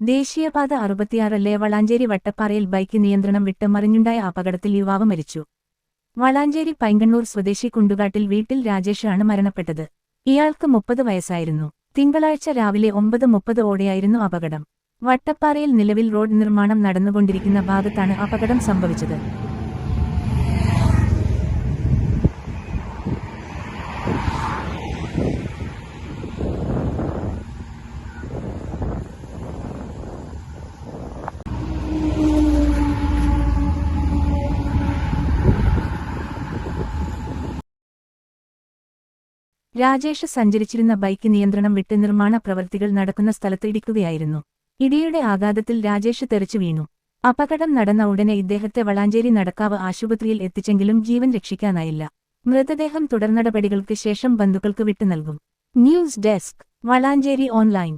ദേശീയപാത 66 വളാഞ്ചേരി വട്ടപ്പാറയിൽ ബൈക്ക് നിയന്ത്രണം വിട്ട് മറിഞ്ഞുണ്ടായ അപകടത്തിൽ യുവാവ് മരിച്ചു. വളാഞ്ചേരി പൈങ്കണ്ണൂർ സ്വദേശി കുണ്ടുകാട്ടിൽ വീട്ടിൽ രാജേഷ് ആണ് മരണപ്പെട്ടത്. ഇയാൾക്ക് 30 വയസ്സായിരുന്നു. തിങ്കളാഴ്ച രാവിലെ 9:30 ഓടെയായിരുന്നു അപകടം. വട്ടപ്പാറയിൽ നിലവിൽ റോഡ് നിർമ്മാണം നടന്നുകൊണ്ടിരിക്കുന്ന ഭാഗത്താണ് അപകടം സംഭവിച്ചത്. രാജേഷ് സഞ്ചരിച്ചിരുന്ന ബൈക്ക് നിയന്ത്രണം വിട്ട് നിർമ്മാണ പ്രവൃത്തികൾ നടക്കുന്ന സ്ഥലത്ത് ഇടിക്കുകയായിരുന്നു. ഇടിയുടെ ആഘാതത്തിൽ രാജേഷ് തെറിച്ചു വീണു. അപകടം നടന്ന ഉടനെ ഇദ്ദേഹത്തെ വളാഞ്ചേരി നടക്കാവ് ആശുപത്രിയിൽ എത്തിച്ചെങ്കിലും ജീവൻ രക്ഷിക്കാനായില്ല. മൃതദേഹം തുടർനടപടികൾക്ക് ശേഷം ബന്ധുക്കൾക്ക് വിട്ടു നൽകും. News desk, Valanchery online.